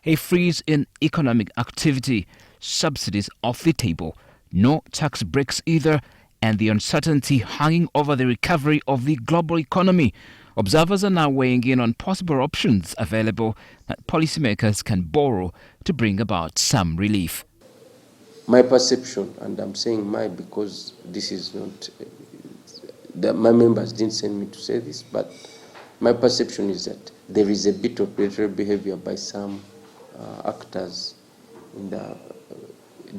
A freeze in economic activity, subsidies off the table, no tax breaks either, and the uncertainty hanging over the recovery of the global economy. Observers are now weighing in on possible options available that policymakers can borrow to bring about some relief. My perception, and I'm saying my because this is not, my members didn't send me to say this, but my perception is that there is a bit of predatory behavior by some actors,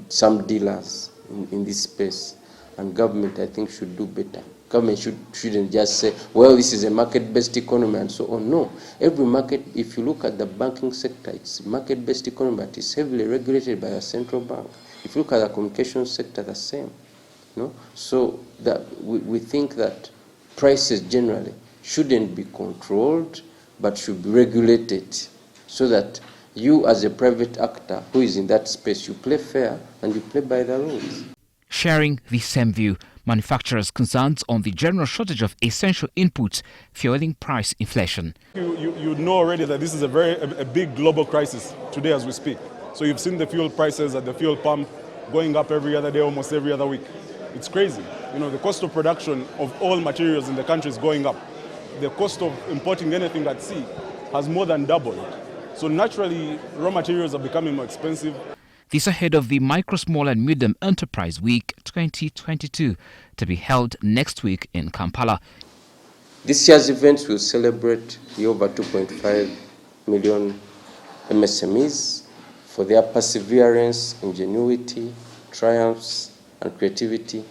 some dealers in this space, and government, I think, should do better. Government shouldn't just say, well, this is a market-based economy and so on. No, every market, if you look at the banking sector, it's market-based economy, but it's heavily regulated by a central bank. If you look at the communication sector, the same. No? So that we think that prices generally shouldn't be controlled, but should be regulated so that you as a private actor who is in that space, you play fair and you play by the rules. Sharing the same view, manufacturers' concerns on the general shortage of essential inputs fueling price inflation. You know already that this is a big global crisis today as we speak. So you've seen the fuel prices at the fuel pump going up every other day, almost every other week. It's crazy. You know, the cost of production of all materials in the country is going up. The cost of importing anything at sea has more than doubled. So naturally, raw materials are becoming more expensive. This ahead of the Micro, Small and Medium Enterprise Week 2022 to be held next week in Kampala. This year's events will celebrate the over 2.5 million MSMEs for their perseverance, ingenuity, triumphs and creativity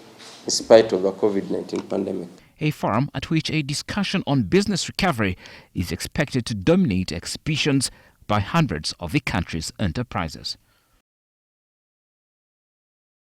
in spite of the COVID-19 pandemic. A forum at which a discussion on business recovery is expected to dominate exhibitions by hundreds of the country's enterprises.